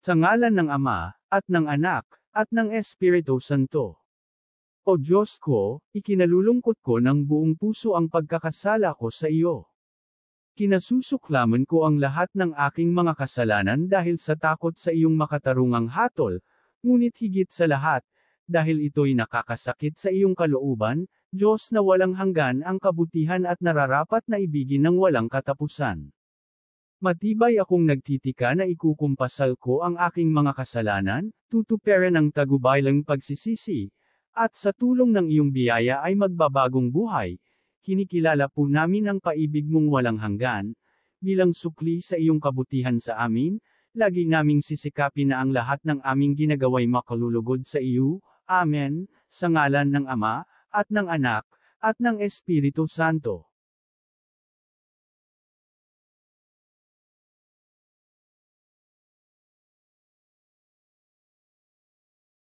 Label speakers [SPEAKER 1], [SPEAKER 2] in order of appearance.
[SPEAKER 1] Sa ngalan ng Ama, at ng Anak, at ng Espiritu Santo. O Diyos ko, ikinalulungkot ko ng buong puso ang pagkakasala ko sa iyo. Kinasusuklaman ko ang lahat ng aking mga kasalanan dahil sa takot sa iyong makatarungang hatol, ngunit higit sa lahat, dahil ito'y nakakasakit sa iyong kalooban, Diyos na walang hanggan ang kabutihan at nararapat na ibigin ng walang katapusan. Matibay akong nagtitika na ikukumpasal ko ang aking mga kasalanan, tutuparan ang tagubaylang pagsisisi, at sa tulong ng iyong biyaya ay magbabagong buhay. Kinikilala po namin ang paibig mong walang hanggan, bilang sukli sa iyong kabutihan sa amin, lagi naming sisikapin na ang lahat ng aming ginagawa'y makalulugod sa iyo, Amen, sa ngalan ng Ama, at ng Anak, at ng Espiritu Santo.